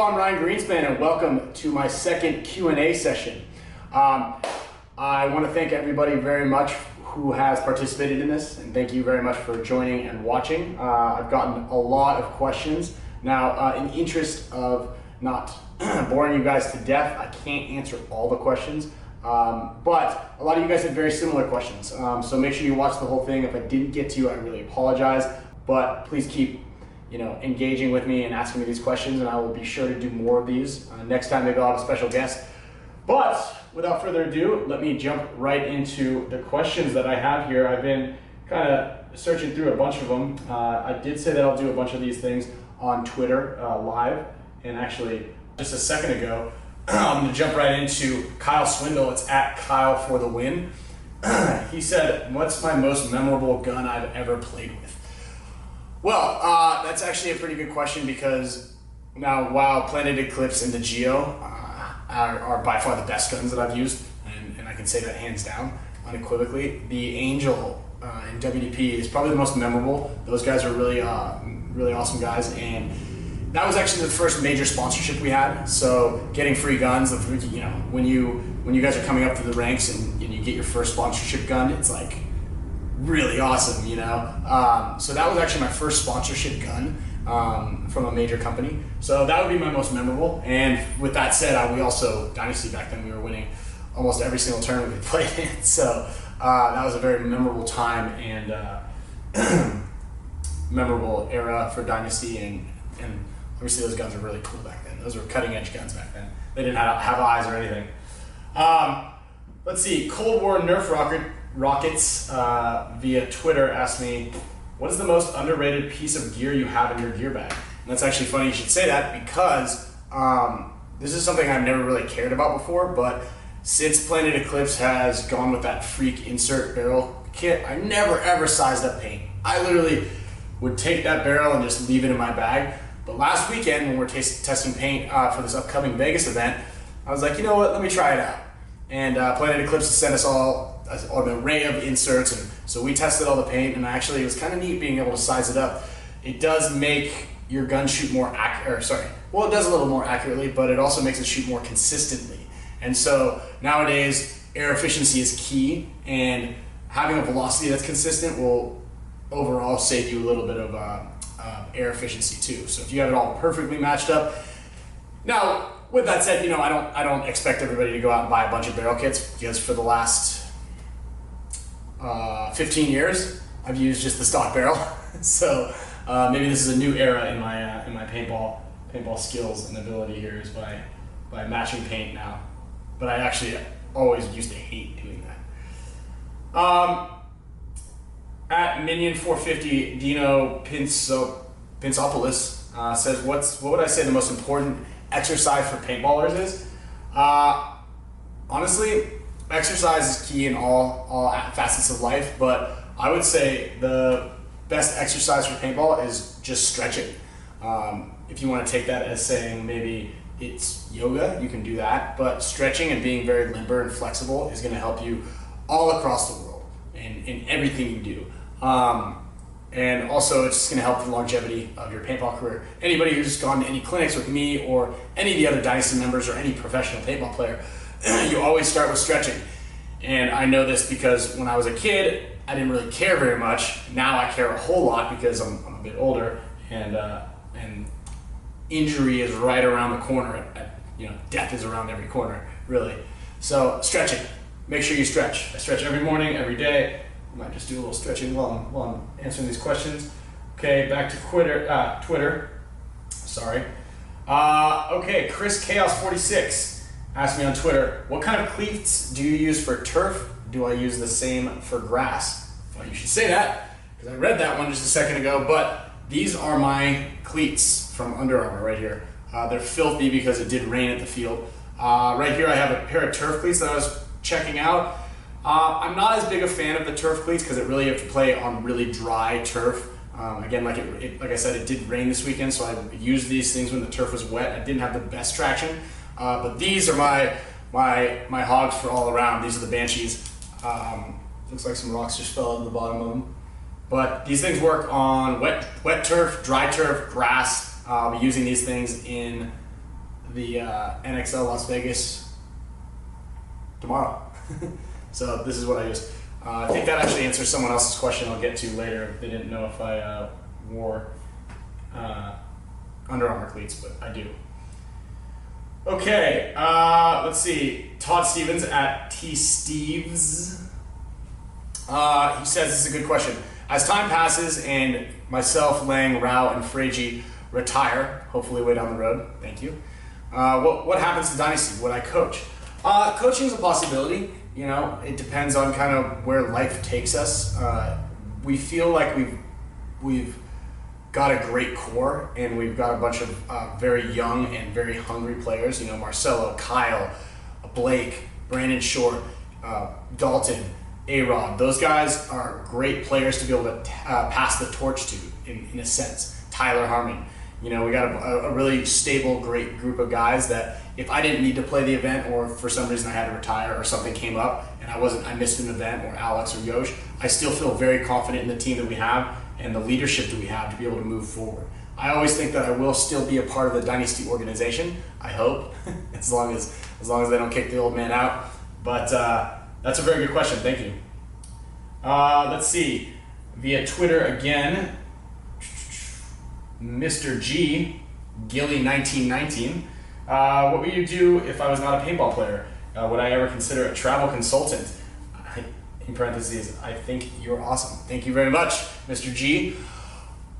I'm Ryan Greenspan, and welcome to my second Q&A session. I want to thank everybody very much who has participated in this, and thank you very much for joining and watching. I've gotten a lot of questions. Now, in the interest of not boring you guys to death, I can't answer all the questions, but a lot of you guys had very similar questions. So make sure you watch the whole thing. If I didn't get to you, I really apologize, but please keep engaging with me and asking me these questions, and I will be sure to do more of these next time they go out a special guest. But without further ado, let me jump right into the questions that I have here. I've been kind of searching through a bunch of them. I did say that I'll do a bunch of these things on Twitter live, and actually just a second ago, I'm going to jump right into Kyle Swindle. It's at Kyle for the win. He said, "What's my most memorable gun I've ever played with?" Well, that's actually a pretty good question, because now, while Planet Eclipse and the Geo are by far the best guns that I've used, and I can say that hands down, unequivocally, the Angel in WDP is probably the most memorable. Those guys are really, really awesome guys, and that was actually the first major sponsorship we had. So getting free guns, when you guys are coming up through the ranks and you get your first sponsorship gun, it's like really awesome, So that was actually my first sponsorship gun from a major company. So that would be my most memorable. And with that said, we also, Dynasty back then, we were winning almost every single tournament we played in. So that was a very memorable time and memorable era for Dynasty. And obviously those guns were really cool back then. Those were cutting edge guns back then. They didn't have eyes or anything. Let's see, Cold War Nerf Rockets via Twitter asked me, what is the most underrated piece of gear you have in your gear bag? And that's actually funny you should say that, because this is something I've never really cared about before, but since Planet Eclipse has gone with that freak insert barrel kit, I never ever sized up paint. I literally would take that barrel and just leave it in my bag. But last weekend, when we were testing paint for this upcoming Vegas event, I was like, you know what, let me try it out. And Planet Eclipse sent us all an array of inserts, and so we tested all the paint, and actually it was kind of neat being able to size it up. It does make your gun shoot more it does a little more accurately, but it also makes it shoot more consistently. And so nowadays, air efficiency is key, and having a velocity that's consistent will overall save you a little bit of air efficiency too. So if you have it all perfectly matched up. Now, with that said, I don't expect everybody to go out and buy a bunch of barrel kits, because for the last 15 years, I've used just the stock barrel. So maybe this is a new era in my paintball skills and ability here, is by matching paint now. But I actually always used to hate doing that. At Minion 450, Dino Pinsopoulos says, what would I say the most important exercise for paintballers is? Honestly, exercise is key in all facets of life, but I would say the best exercise for paintball is just stretching. If you want to take that as saying maybe it's yoga, you can do that, but stretching and being very limber and flexible is going to help you all across the world and in everything you do. And also, it's just going to help the longevity of your paintball career. Anybody who's gone to any clinics with me or any of the other Dynasty members or any professional paintball player, you always start with stretching. And I know this because when I was a kid, I didn't really care very much. Now I care a whole lot because I'm a bit older, and injury is right around the corner. Death is around every corner, really. So stretching, make sure you stretch. I stretch every morning, every day. I might just do a little stretching while I'm answering these questions. Okay, back to Twitter. Sorry. Okay, Chris Chaos 46 asked me on Twitter, what kind of cleats do you use for turf? Do I use the same for grass? Well, you should say that, because I read that one just a second ago, but these are my cleats from Under Armour right here. They're filthy because it did rain at the field. Right here I have a pair of turf cleats that I was checking out. I'm not as big a fan of the turf cleats because you have to play on really dry turf. Again, like I said, it did rain this weekend, so I used these things when the turf was wet. I didn't have the best traction, but these are my hogs for all around. These are the Banshees. Looks like some rocks just fell out of the bottom of them. But these things work on wet turf, dry turf, grass. I'll be using these things in the NXL Las Vegas tomorrow. So this is what I use. I think that actually answers someone else's question I'll get to later. They didn't know if I wore Under Armour cleats, but I do. Okay, let's see. Todd Stevens at T Steves. He says this is a good question. As time passes and myself, Lang, Rao, and Frege retire, hopefully way down the road, thank you, what happens to Dynasty? Would I coach? Coaching is a possibility. You know, it depends on kind of where life takes us. We feel like we've got a great core, and we've got a bunch of very young and very hungry players. You know, Marcelo, Kyle, Blake, Brandon Short, Dalton, A-Rod. Those guys are great players to be able to pass the torch to, in a sense. Tyler Harmon. You know, we got a really stable, great group of guys that if I didn't need to play the event, or for some reason I had to retire, or something came up and I missed an event, or Alex or Yosh, I still feel very confident in the team that we have and the leadership that we have to be able to move forward. I always think that I will still be a part of the Dynasty organization. I hope, as long as they don't kick the old man out. But that's a very good question. Thank you. Let's see. Via Twitter again, Mr. G, Gilly1919. What would you do if I was not a paintball player? Would I ever consider a travel consultant? In parentheses, I think you're awesome. Thank you very much, Mr. G.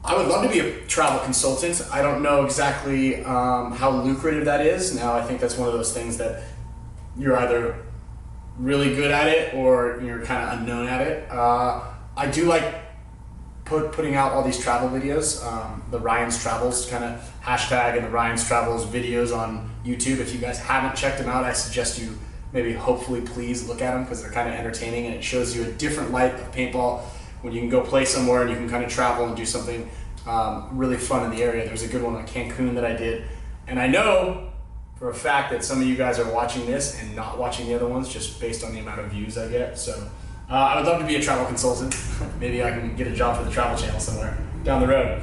I would love to be a travel consultant. I don't know exactly how lucrative that is. Now, I think that's one of those things that you're either really good at it or you're kind of unknown at it. I do like putting out all these travel videos, the Ryan's Travels kind of hashtag and the Ryan's Travels videos on YouTube. If you guys haven't checked them out, I suggest you maybe hopefully please look at them, because they're kind of entertaining and it shows you a different light of paintball when you can go play somewhere and you can kind of travel and do something really fun in the area. There's a good one on Cancun that I did, and I know for a fact that some of you guys are watching this and not watching the other ones just based on the amount of views I get. So I would love to be a travel consultant. Maybe I can get a job for the Travel Channel somewhere down the road.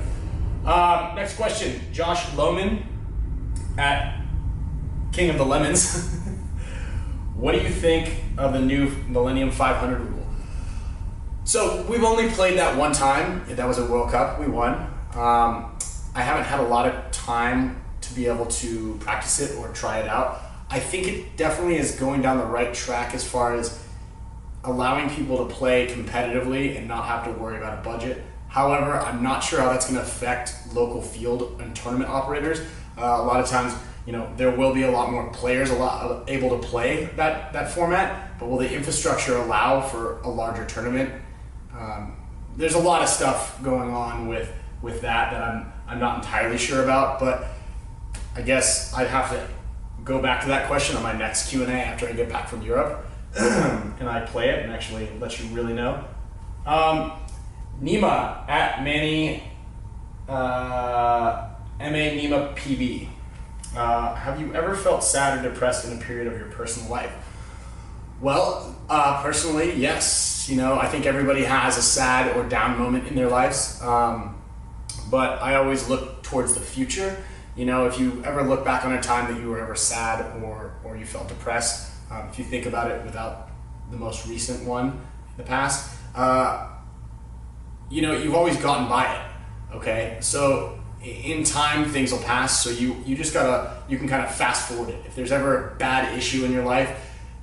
Next question, Josh Lohman at King of the Lemons. What do you think of the new Millennium 500 rule? So we've only played that one time. That was a World Cup. We won. I haven't had a lot of time to be able to practice it or try it out. I think it definitely is going down the right track as far as allowing people to play competitively and not have to worry about a budget. However, I'm not sure how that's going to affect local field and tournament operators. A lot of times, you know, there will be a lot more players able to play that format, but will the infrastructure allow for a larger tournament? There's a lot of stuff going on with that I'm not entirely sure about, but I guess I'd have to go back to that question on my next Q&A after I get back from Europe. Can I play it and actually let you really know? Nima at Manny MA Nima PB. Have you ever felt sad or depressed in a period of your personal life? Well, personally, yes. You know, I think everybody has a sad or down moment in their lives, but I always look towards the future. You know, if you ever look back on a time that you were ever sad or you felt depressed, if you think about it without the most recent one in the past, you know, you've always gotten by it, okay? So in time, things will pass, so you can kind of fast forward it. If there's ever a bad issue in your life,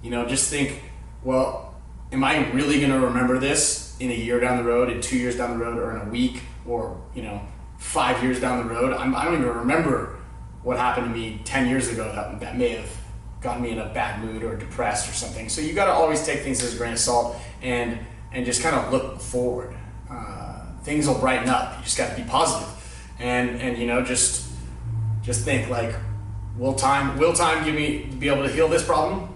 you know, just think, well, am I really gonna remember this in a year down the road, in 2 years down the road, or in a week, or, you know, 5 years down the road? I don't even remember what happened to me 10 years ago that may have gotten me in a bad mood or depressed or something. So you gotta always take things as a grain of salt and just kind of look forward. Things will brighten up. You just gotta be positive. And you know, just think like, will time be able to heal this problem?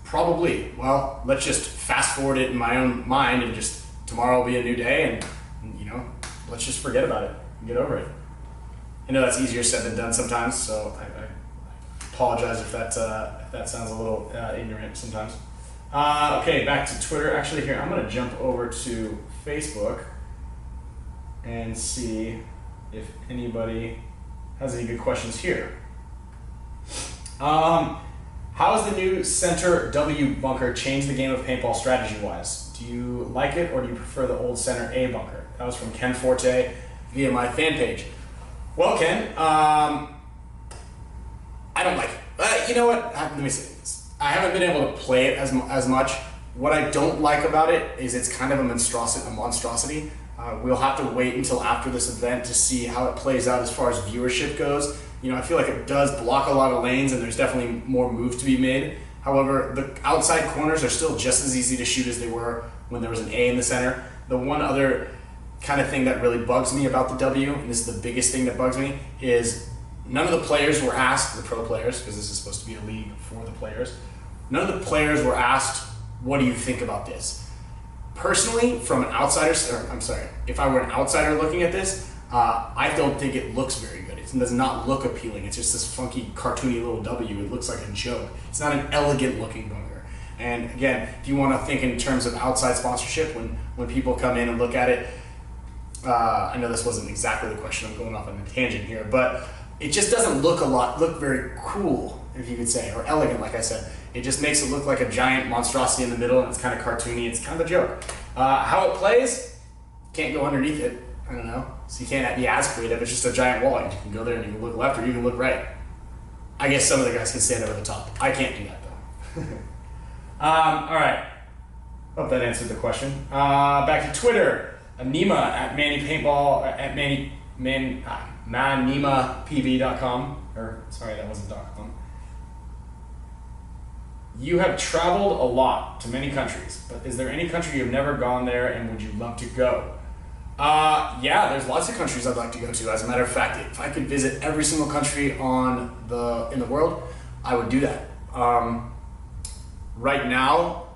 Probably. Well, let's just fast forward it in my own mind and just tomorrow will be a new day, and you know, let's just forget about it and get over it. I know that's easier said than done sometimes, so I apologize if that sounds a little ignorant sometimes. Okay, back to Twitter. Actually, here, I'm gonna jump over to Facebook and see if anybody has any good questions here. How has the new center W bunker changed the game of paintball strategy-wise? Do you like it, or do you prefer the old center A bunker? That was from Ken Forte via my fan page. Well, Ken, I don't like it. You know what? Let me say this. I haven't been able to play it as much. What I don't like about it is it's kind of a monstrosity. We'll have to wait until after this event to see how it plays out as far as viewership goes. You know, I feel like it does block a lot of lanes, and there's definitely more moves to be made. However, the outside corners are still just as easy to shoot as they were when there was an A in the center. The one other kind of thing that really bugs me about the W, and this is the biggest thing that bugs me, is none of the players were asked, the pro players, because this is supposed to be a league for the players, none of the players were asked, what do you think about this? Personally, from an outsider, if I were an outsider looking at this, I don't think it looks very good. It does not look appealing. It's just this funky, cartoony little W. It looks like a joke. It's not an elegant looking bunker. And again, if you want to think in terms of outside sponsorship, when people come in and look at it, I know this wasn't exactly the question. I'm going off on a tangent here, but it just doesn't look very cool, if you could say, or elegant, like I said. It just makes it look like a giant monstrosity in the middle, and it's kind of cartoony. It's kind of a joke. How it plays, can't go underneath it. I don't know. So you can't be as creative. It's just a giant wall. You can go there and you can look left or you can look right. I guess some of the guys can stand over the top. I can't do that though. All right. Hope that answered the question. Back to Twitter. Anima at Manny Paintball at manimapv.com. Or sorry, that wasn't .com. You have traveled a lot to many countries, but is there any country you've never gone there and would you love to go? Yeah, there's lots of countries I'd like to go to. As a matter of fact, if I could visit every single country in the world, I would do that. Right now,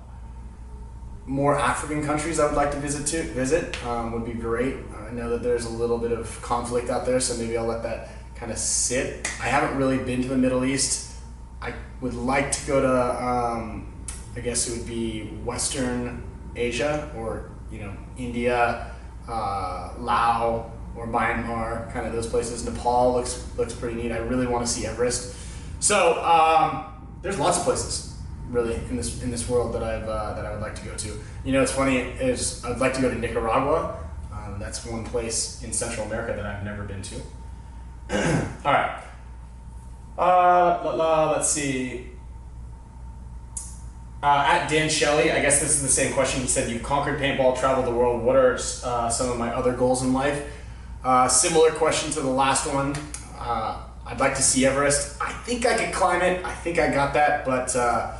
more African countries I would like to visit would be great. I know that there's a little bit of conflict out there, so maybe I'll let that kind of sit. I haven't really been to the Middle East. I would like to go to, I guess it would be Western Asia, or India, Laos, or Myanmar, kind of those places. Nepal looks pretty neat. I really want to see Everest. So there's lots of places really in this world that I would like to go to. It's funny is I'd like to go to Nicaragua. That's one place in Central America that I've never been to. All right. Let's see. At Dan Shelley, I guess this is the same question. He said, you've conquered paintball, traveled the world. What are some of my other goals in life? Similar question to the last one. I'd like to see Everest. I think I could climb it. I think I got that, but I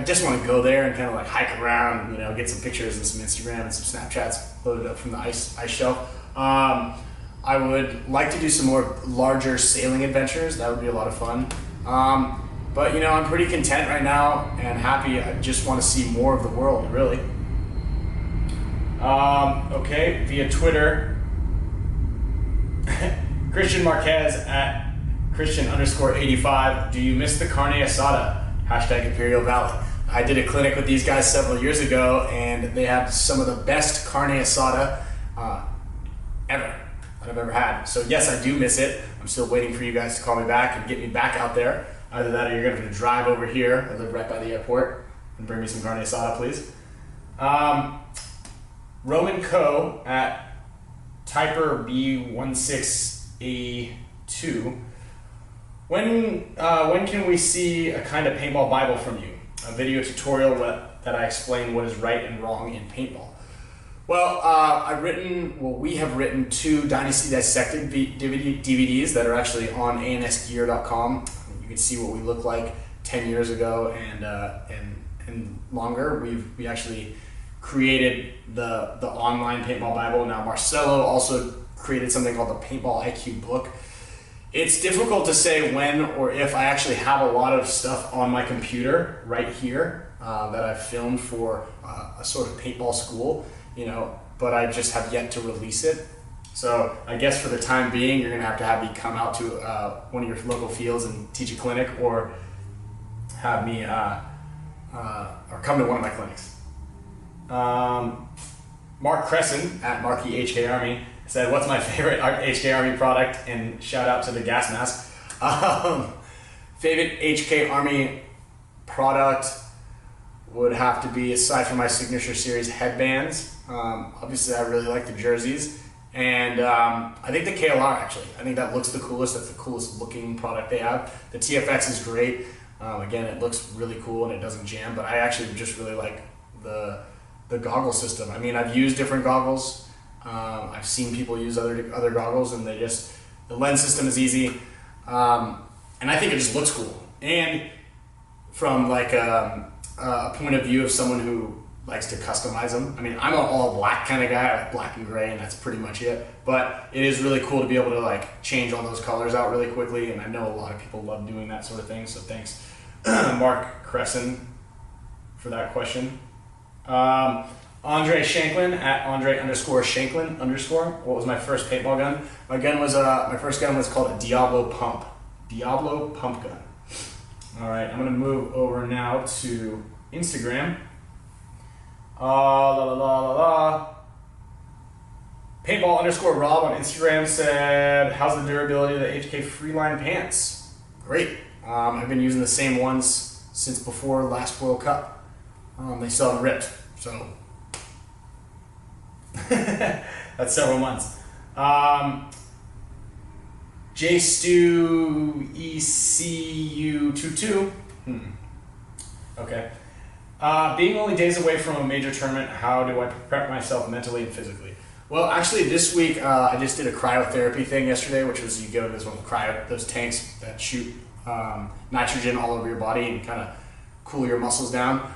just want to go there and kind of like hike around, get some pictures and some Instagram and some Snapchats loaded up from the ice shelf. I would like to do some more larger sailing adventures. That would be a lot of fun. But I'm pretty content right now and happy. I just want to see more of the world, really. Okay, via Twitter, Christian Marquez at Christian_85. Do you miss the carne asada? #Imperial Valley. I did a clinic with these guys several years ago, and they have some of the best carne asada ever that I've ever had. So yes, I do miss it. I'm still waiting for you guys to call me back and get me back out there. Either that or you're going to have to drive over here. I live right by the airport, and bring me some carne asada, please. Roman Co. at Typer B16A2. When can we see a kind of paintball Bible from you? A video tutorial that I explain what is right and wrong in paintball. Well, we have written 2 Dynasty Dissected DVDs that are actually on ansgear.com. You can see what we look like 10 years ago and longer. We actually created the online paintball Bible. Now Marcelo also created something called the Paintball IQ book. It's difficult to say when or if I actually have a lot of stuff on my computer right here that I've filmed for a sort of paintball school, but I just have yet to release it. So I guess for the time being, you're gonna have to have me come out to one of your local fields and teach a clinic, or have me or come to one of my clinics. Mark Crescent at Marky HK Army said, what's my favorite HK Army product? And shout out to the gas mask. Favorite HK Army product would have to be, aside from my signature series headbands, obviously I really like the jerseys, and I think the KLR actually. I think that looks the coolest. That's the coolest looking product they have. The TFX is great. Again, it looks really cool and it doesn't jam, but I actually just really like the goggle system. I mean, I've used different goggles. I've seen people use other goggles, and the lens system is easy, and I think it just looks cool. And from like a point of view of someone who likes to customize them. I mean, I'm an all black kind of guy. I like black and gray, and that's pretty much it. But it is really cool to be able to like change all those colors out really quickly, and I know a lot of people love doing that sort of thing. So thanks, Mark Cresson, for that question. Andre Shanklin at Andre_Shanklin_. What was my first paintball gun? My first gun was called a Diablo Pump gun. All right, I'm gonna move over now to Instagram. Paintball_Rob on Instagram said, "How's the durability of the HK Freeline pants?" Great. I've been using the same ones since before last World Cup. They still haven't ripped, so that's several months. JStew ECU22. Okay. Being only days away from a major tournament, how do I prep myself mentally and physically? Well, actually, this week I just did a cryotherapy thing yesterday, which was you go to those tanks that shoot nitrogen all over your body and kind of cool your muscles down.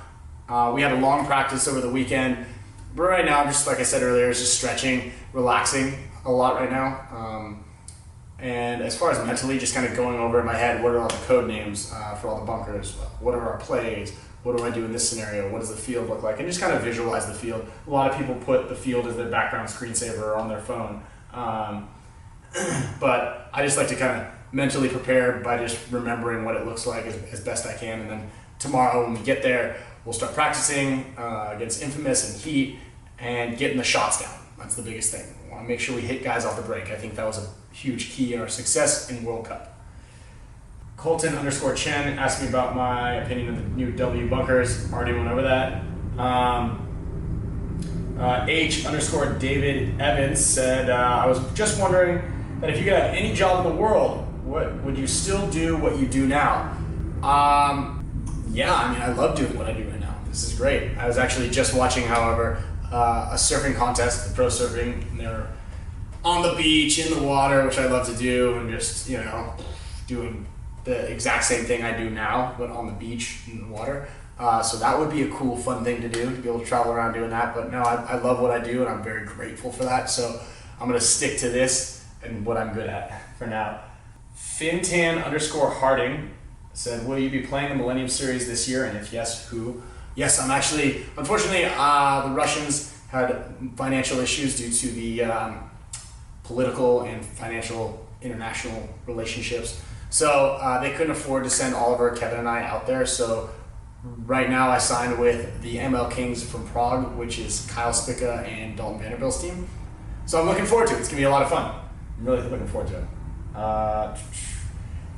We had a long practice over the weekend, but right now, just like I said earlier, it's just stretching, relaxing a lot right now. And as far as mentally, just kind of going over in my head, what are all the code names for all the bunkers? What are our plays? What do I do in this scenario? What does the field look like? And just kind of visualize the field. A lot of people put the field as their background screensaver on their phone. But I just like to kind of mentally prepare by just remembering what it looks like as best I can. And then tomorrow when we get there, we'll start practicing against Infamous and Heat and getting the shots down. That's the biggest thing. We want to make sure we hit guys off the break. I think that was a huge key in our success in World Cup. Colton_Chen asked me about my opinion of the new W bunkers. Already went over that. H_David Evans said, I was just wondering that if you could have any job in the world, what would you still do what you do now? Yeah, I mean, I love doing what I do right now. This is great. I was actually just watching, however, a surfing contest, the pro surfing, and they were on the beach, in the water, which I love to do, and just, doing the exact same thing I do now, but on the beach, in the water. So that would be a cool, fun thing to do, to be able to travel around doing that. But no, I love what I do, and I'm very grateful for that. So I'm going to stick to this and what I'm good at for now. Fintan_Harding said, will you be playing the Millennium Series this year? And if yes, who? Yes, I'm actually, unfortunately, the Russians had financial issues due to the political and financial international relationships. So they couldn't afford to send Oliver, Kevin, and I out there. So right now I signed with the ML Kings from Prague, which is Kyle Spica and Dalton Vanderbilt's team. So I'm looking forward to it. It's going to be a lot of fun. I'm really looking forward to it.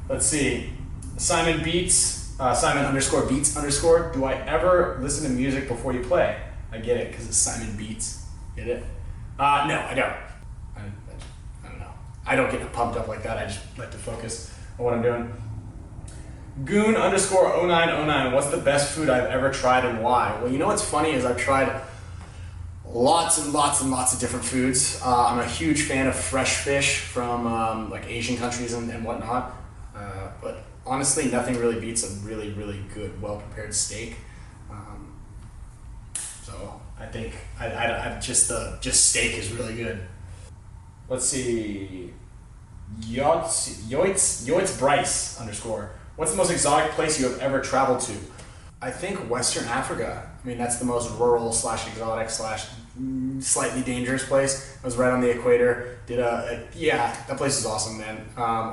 Let's see. Simon Beats, Simon_Beats_. Do I ever listen to music before you play? I get it, because it's Simon Beats. Get it? No, I don't. I don't know. I don't get pumped up like that. I just like to focus on what I'm doing. Goon_0909. What's the best food I've ever tried and why? Well, you know what's funny is I've tried lots and lots and lots of different foods. I'm a huge fan of fresh fish from like Asian countries and whatnot. But honestly, nothing really beats a really, really good, well-prepared steak. So I think I just steak is really good. Let's see. Yoitz Bryce _. What's the most exotic place you have ever traveled to? I think Western Africa. I mean, that's the most rural / exotic / slightly dangerous place. I was right on the equator. That place is awesome, man.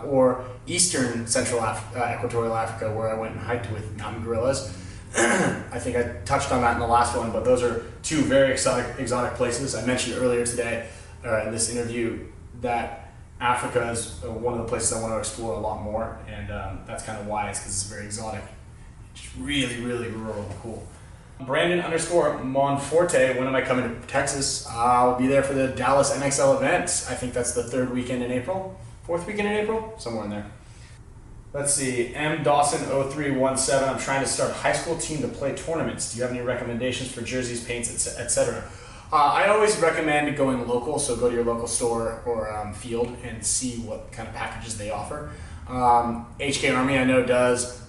Or Eastern Central Equatorial Africa, where I went and hiked with mountain gorillas. I think I touched on that in the last one, but those are two very exotic places. I mentioned earlier today in this interview that Africa is one of the places I want to explore a lot more, and that's kind of why, it's because it's very exotic. It's really, really rural and cool. Brandon _ Monforte, when am I coming to Texas? I'll be there for the Dallas NXL event. I think that's the 3rd weekend in April, 4th weekend in April, somewhere in there. Let's see, M. Dawson 0317, I'm trying to start a high school team to play tournaments. Do you have any recommendations for jerseys, paints, etc.? I always recommend going local, so go to your local store or field and see what kind of packages they offer. HK Army I know does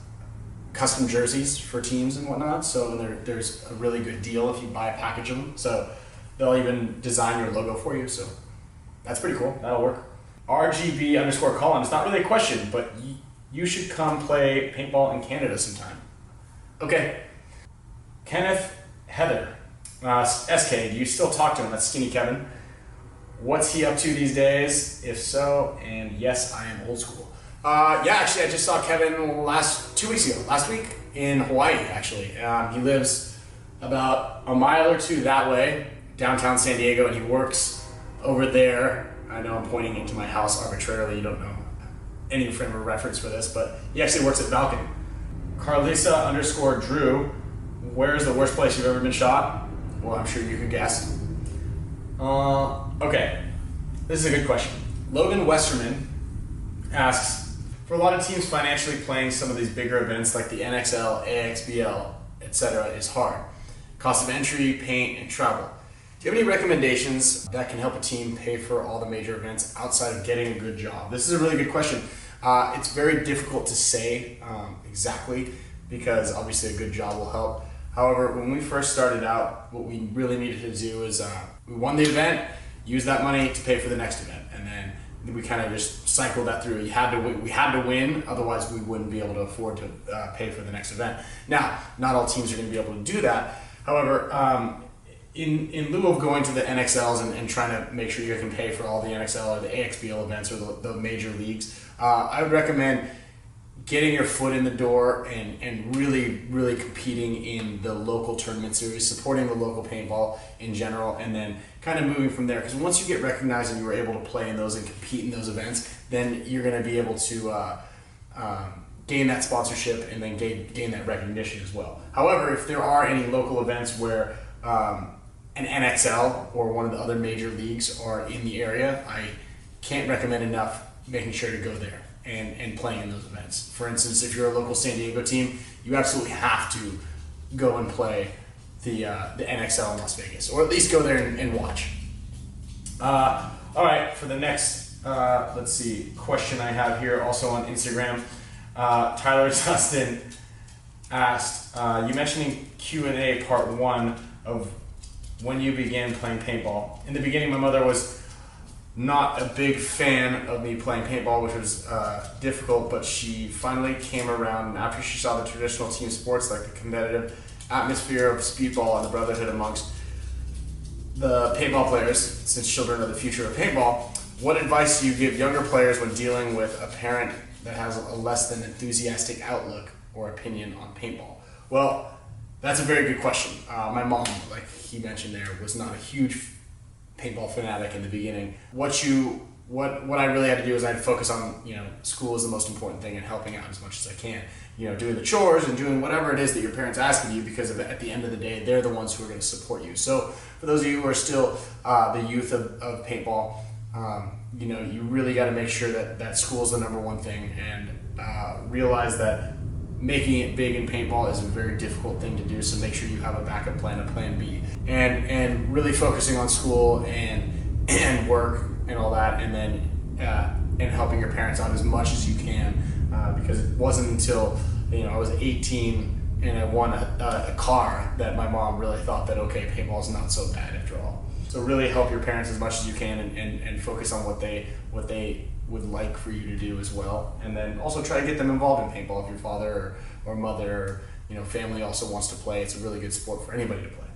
custom jerseys for teams and whatnot, so there's a really good deal if you buy a package of them. So they'll even design your logo for you, so that's pretty cool. That'll work. RGB _ Colin, it's not really a question, but you should come play paintball in Canada sometime. Okay. Kenneth Heather, SK, do you still talk to him? That's Skinny Kevin. What's he up to these days? If so, and yes, I am old school. Yeah, actually, I just saw Kevin 2 weeks ago, last week, in Hawaii, actually. He lives about a mile or two that way, downtown San Diego, and he works over there. I know I'm pointing into my house arbitrarily, you don't know any frame of reference for this, but he actually works at Falcon. Carlisa _ Drew, where is the worst place you've ever been shot? Well, I'm sure you could guess. Okay, this is a good question. Logan Westerman asks, for a lot of teams, financially playing some of these bigger events like the NXL, AXBL, etc. is hard. Cost of entry, paint, and travel. Do you have any recommendations that can help a team pay for all the major events outside of getting a good job? This is a really good question. It's very difficult to say exactly, because obviously a good job will help. However, when we first started out, what we really needed to do is we won the event, use that money to pay for the next event, and then we kind of just cycled that through. We had to win, otherwise we wouldn't be able to afford to pay for the next event. Now, not all teams are going to be able to do that. However, in lieu of going to the NXLs and trying to make sure you can pay for all the NXL or the AXBL events or the major leagues, I would recommend getting your foot in the door and really, really competing in the local tournament series, supporting the local paintball in general, and then kind of moving from there. Because once you get recognized and you were able to play in those and compete in those events, then you're going to be able to gain that sponsorship and then gain that recognition as well. However, if there are any local events where an NXL or one of the other major leagues are in the area, I can't recommend enough making sure to go there and playing in those events. For instance, if you're a local San Diego team, you absolutely have to go and play the NXL in Las Vegas, or at least go there and watch. All right, for the next, let's see, question I have here, also on Instagram, Tyler Dustin asked, you mentioned in Q&A part 1 of when you began playing paintball. In the beginning, my mother was not a big fan of me playing paintball, which was difficult, but she finally came around after she saw the traditional team sports, like the competitive atmosphere of speedball and the brotherhood amongst the paintball players, since children are the future of paintball. What advice do you give younger players when dealing with a parent that has a less than enthusiastic outlook or opinion on paintball? Well, that's a very good question. My mom, like he mentioned there, was not a huge paintball fanatic in the beginning. What I really had to do is I had to focus on, school is the most important thing and helping out as much as I can. Doing the chores and doing whatever it is that your parents ask of you, because at the end of the day, they're the ones who are going to support you. So for those of you who are still the youth of paintball, you really got to make sure that school is the number one thing, and realize that making it big in paintball is a very difficult thing to do, so make sure you have a backup plan, a plan B, and really focusing on school and work and all that, and then and helping your parents out as much as you can, because it wasn't until I was 18 and I won a car that my mom really thought that, okay, paintball is not so bad after all. So really help your parents as much as you can, and focus on what they would like for you to do as well, and then also try to get them involved in paintball. If your father or mother or family also wants to play, it's a really good sport for anybody to play.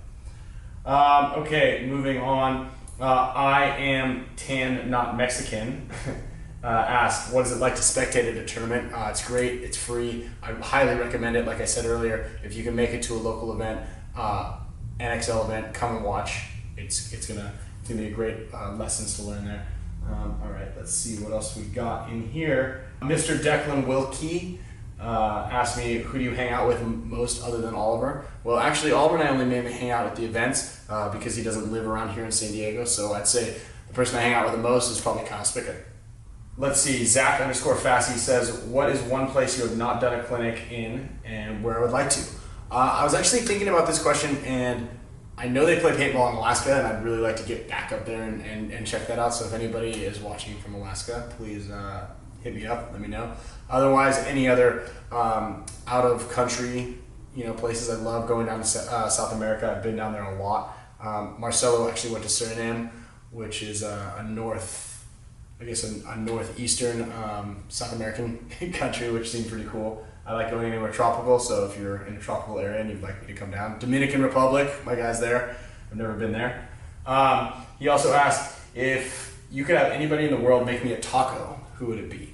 Okay, moving on. I am tan, not Mexican. Asked, what is it like to spectate at a tournament? It's great. It's free. I highly recommend it. Like I said earlier, if you can make it to a local event, NXL event, come and watch. It's gonna be a great lessons to learn there. All right, let's see what else we got in here. Mr. Declan Wilkie asked me, who do you hang out with most other than Oliver? Well, actually, Oliver and I only mainly hang out at the events because he doesn't live around here in San Diego. So I'd say the person I hang out with the most is probably Kyle Spickett. Let's see, Zach_Fassy says, what is one place you have not done a clinic in and where I would like to? I was actually thinking about this question, and I know they play paintball in Alaska, and I'd really like to get back up there and check that out. So if anybody is watching from Alaska, please hit me up, let me know. Otherwise, any other out of country, places I love going down to South America. I've been down there a lot. Marcelo actually went to Suriname, which is a northeastern South American country, which seemed pretty cool. I like going anywhere tropical, so if you're in a tropical area and you'd like me to come down. Dominican Republic, my guy's there. I've never been there. He also asked, if you could have anybody in the world make me a taco, who would it be?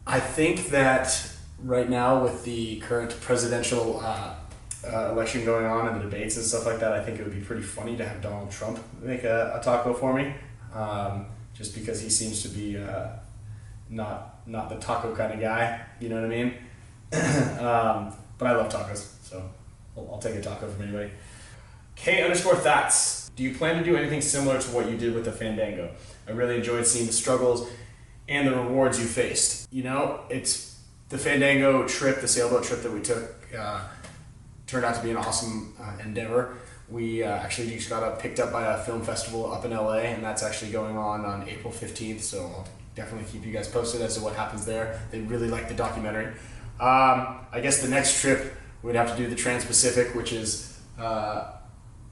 I think that right now with the current presidential election going on and the debates and stuff like that, I think it would be pretty funny to have Donald Trump make a taco for me. Just because he seems to be not the taco kind of guy, you know what I mean? But I love tacos, so I'll take a taco from anybody. K_Thats. Do you plan to do anything similar to what you did with the Fandango? I really enjoyed seeing the struggles and the rewards you faced. It's the Fandango trip, the sailboat trip that we took, turned out to be an awesome endeavor. We actually just got picked up by a film festival up in LA, and that's actually going on April 15th, so I'll definitely keep you guys posted as to what happens there. They really like the documentary. I guess the next trip, we'd have to do the Trans-Pacific, which is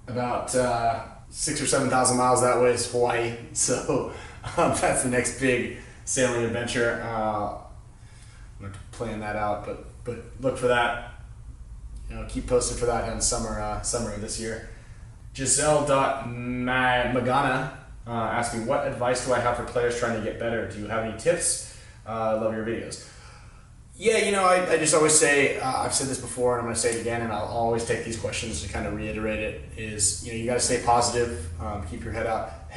about 6,000 or 7,000 miles that way is Hawaii, so that's the next big sailing adventure. I'm going to plan that out, but look for that. Keep posted for that in summer of this year. Giselle.Magana asked me, what advice do I have for players trying to get better? Do you have any tips? I love your videos. Yeah, I just always say, I've said this before and I'm going to say it again, and I'll always take these questions to kind of reiterate it, is, you got to stay positive, keep your head up.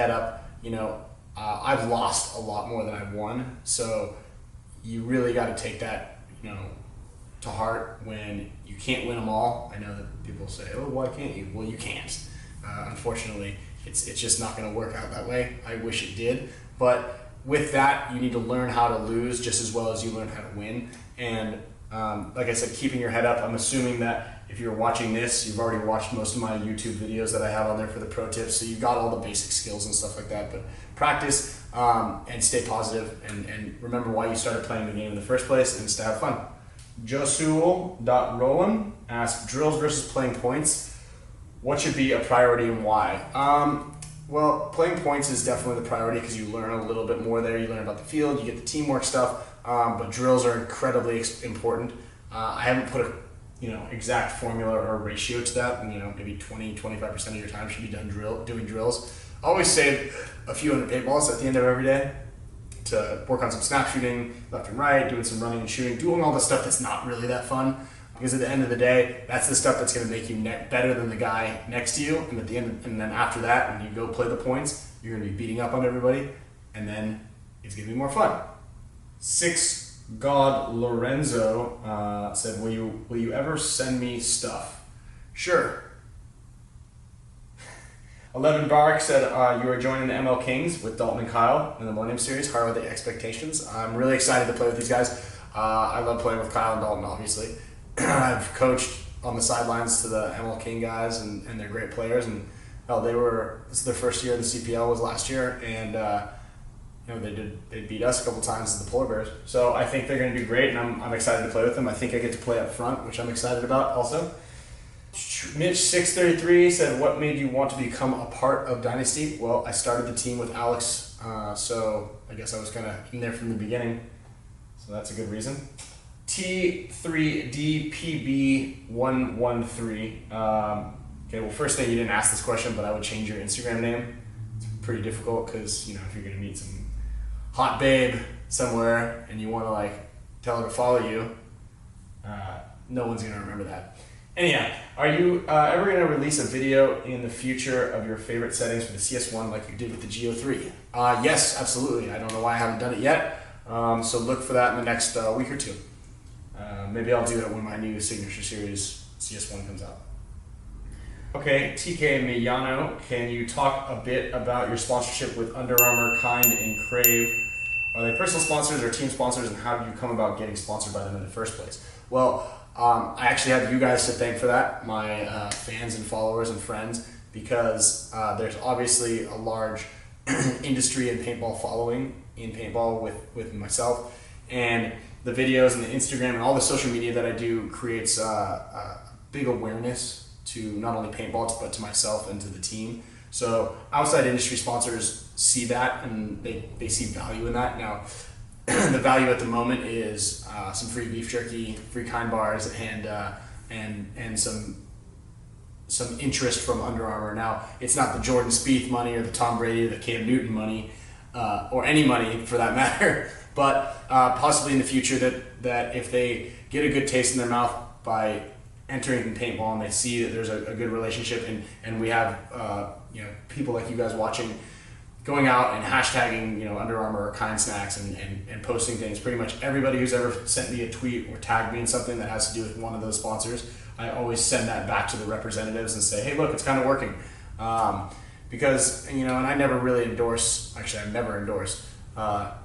I've lost a lot more than I've won, so you really got to take that, to heart when you can't win them all. I know that people say, oh, why can't you? Well, you can't. Unfortunately, it's just not going to work out that way. I wish it did. But with that, you need to learn how to lose just as well as you learn how to win. And like I said, keeping your head up. I'm assuming that if you're watching this, you've already watched most of my YouTube videos that I have on there for the pro tips. So you've got all the basic skills and stuff like that. But practice and stay positive, and remember why you started playing the game in the first place, and just to have fun. Josul.Roland asked, drills versus playing points, what should be a priority and why? Well, playing points is definitely the priority because you learn a little bit more there. You learn about the field, you get the teamwork stuff, but drills are incredibly important. I haven't put a exact formula or ratio to that, and maybe 20-25% of your time should be done doing drills. I always save a few hundred paintballs at the end of every day to work on some snap shooting, left and right, doing some running and shooting, doing all the stuff that's not really that fun. Because at the end of the day, that's the stuff that's going to make you better than the guy next to you. And at the end, and then after that, when you go play the points, you're going to be beating up on everybody, and then it's going to be more fun. 6God Lorenzo said, "Will you ever send me stuff?" Sure. 11 Bark said, you are joining the ML Kings with Dalton and Kyle in the Millennium Series. How are the expectations? I'm really excited to play with these guys. I love playing with Kyle and Dalton, obviously. I've coached on the sidelines to the ML King guys, and they're great players. And this is their first year in the CPL was last year, and they beat us a couple times as the Polar Bears. So I think they're going to do great, and I'm excited to play with them. I think I get to play up front, which I'm excited about also. Mitch633 said, what made you want to become a part of Dynasty? Well, I started the team with Alex, so I guess I was kind of in there from the beginning. So that's a good reason. T3DPB113. Okay, well, first thing, you didn't ask this question, but I would change your Instagram name. It's pretty difficult because, if you're going to meet some hot babe somewhere and you want to, tell her to follow you, no one's going to remember that. Anyhow, are you ever going to release a video in the future of your favorite settings for the CS1 like you did with the Geo3? Yes, absolutely. I don't know why I haven't done it yet, so look for that in the next week or two. Maybe I'll do it when my new Signature Series CS1 comes out. Okay, TK Miyano, can you talk a bit about your sponsorship with Under Armour, Kind, and Crave? Are they personal sponsors or team sponsors, and how did you come about getting sponsored by them in the first place? Well, I actually have you guys to thank for that, my fans and followers and friends, because there's obviously a large industry and paintball following in paintball with myself, and the videos and the Instagram and all the social media that I do creates a big awareness to not only paintball but to myself and to the team. So outside industry sponsors see that and they see value in that. Now, the value at the moment is some free beef jerky, free Kind bars, and some interest from Under Armour. Now, it's not the Jordan Spieth money or the Tom Brady or the Cam Newton money, or any money for that matter, but possibly in the future that if they get a good taste in their mouth by entering in paintball and they see that there's a good relationship and we have people like you guys watching going out and hashtagging Under Armour or Kind Snacks and posting things. Pretty much everybody who's ever sent me a tweet or tagged me in something that has to do with one of those sponsors, I always send that back to the representatives and say, hey, look, it's kind of working. Because, and I never really endorse, actually I've never endorsed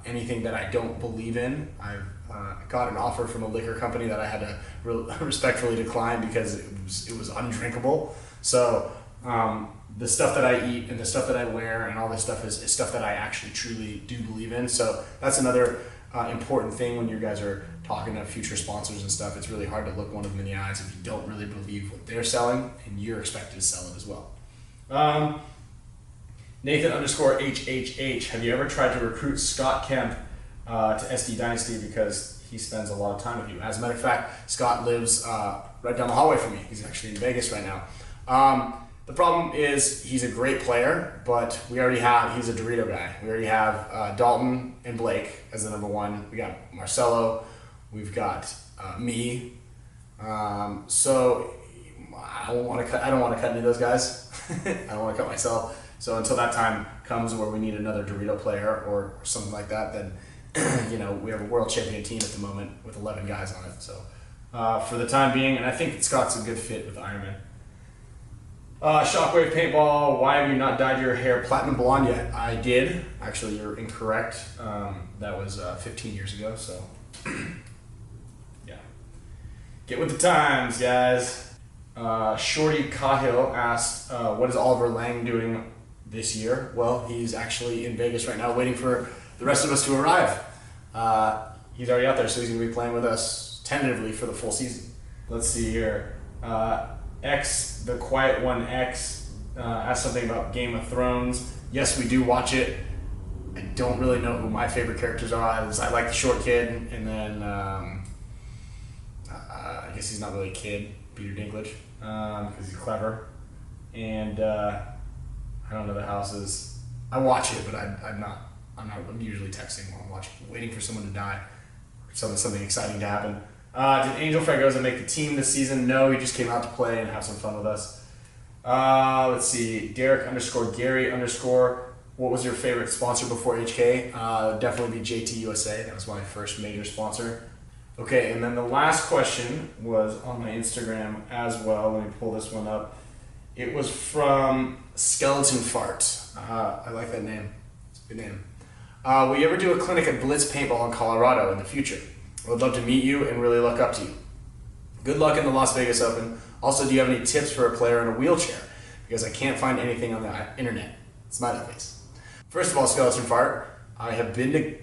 anything that I don't believe in. I've got an offer from a liquor company that I had to respectfully decline because it was undrinkable. So the stuff that I eat and the stuff that I wear and all this stuff is stuff that I actually truly do believe in. So that's another important thing when you guys are talking to future sponsors and stuff. It's really hard to look one of them in the eyes if you don't really believe what they're selling and you're expected to sell it as well. Nathan_HHH, have you ever tried to recruit Scott Kemp to SD Dynasty because he spends a lot of time with you? As a matter of fact, Scott lives right down the hallway from me. He's actually in Vegas right now. The problem is he's a great player, but he's a Dorito guy. We already have Dalton and Blake as the number one. We got Marcelo, we've got me. So I don't want to cut any of those guys. I don't want to cut myself. So until that time comes where we need another Dorito player or something like that, then we have a world champion team at the moment with 11 guys on it. So for the time being, and I think Scott's a good fit with Ironman. Shockwave Paintball, why have you not dyed your hair platinum blonde yet? I did. Actually, you're incorrect. That was 15 years ago, so yeah. Get with the times, guys. Shorty Cahill asked, what is Oliver Lang doing this year? Well, he's actually in Vegas right now waiting for the rest of us to arrive. He's already out there, so he's going to be playing with us tentatively for the full season. Let's see here. The Quiet One X asked something about Game of Thrones. Yes, we do watch it. I don't really know who my favorite characters are. I like the short kid, and then I guess he's not really a kid, Peter Dinklage, because he's clever. And I don't know the houses. I watch it, but I'm usually texting while I'm watching, waiting for someone to die, or something exciting to happen. Did Angel Fragoza make the team this season? No, he just came out to play and have some fun with us. Let's see, Derek_Gary_, what was your favorite sponsor before HK? Definitely be JT USA. That was my first major sponsor. Okay, and then the last question was on my Instagram as well. Let me pull this one up. It was from Skeleton Fart. I like that name. It's a good name. Will you ever do a clinic at Blitz Paintball in Colorado in the future? I would love to meet you and really look up to you. Good luck in the Las Vegas Open. Also, do you have any tips for a player in a wheelchair? Because I can't find anything on the internet. Smiley face. First of all, Skeleton Fart, I have been to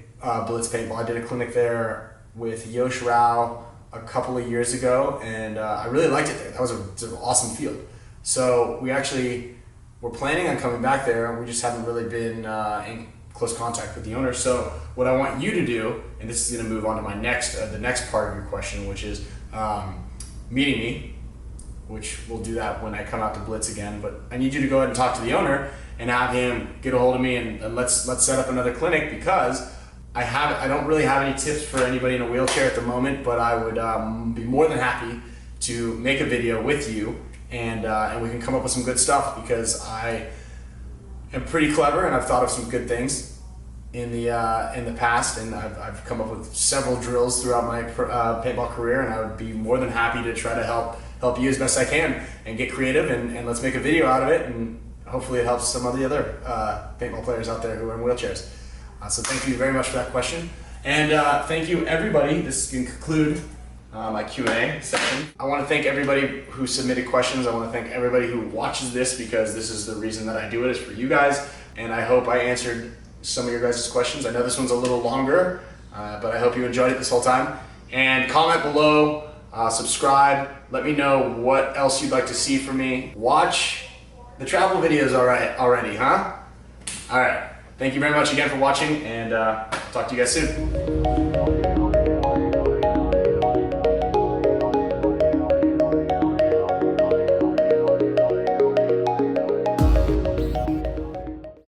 Blitz Paintball. I did a clinic there with Yosh Rao a couple of years ago, and I really liked it there. That was an awesome field. So we actually were planning on coming back there, and we just haven't really been in close contact with the owner. So what I want you to do, and this is going to move on to my the next part of your question, which is meeting me, which we'll do that when I come out to Blitz again. But I need you to go ahead and talk to the owner and have him get a hold of me, and let's set up another clinic, because I don't really have any tips for anybody in a wheelchair at the moment, but I would be more than happy to make a video with you, and we can come up with some good stuff, because I am pretty clever and I've thought of some good things in the past, and I've come up with several drills throughout my paintball career, and I would be more than happy to try to help you as best I can and get creative, and let's make a video out of it, and hopefully it helps some of the other paintball players out there who are in wheelchairs. So thank you very much for that question, and thank you everybody. This can conclude my Q&A section. I want to thank everybody who submitted questions. I want to thank everybody who watches this, because this is the reason that I do it, is for you guys, and I hope I answered some of your guys' questions. I know this one's a little longer, but I hope you enjoyed it this whole time. And comment below, subscribe, let me know what else you'd like to see from me. Watch the travel videos already, huh? All right, thank you very much again for watching, and talk to you guys soon.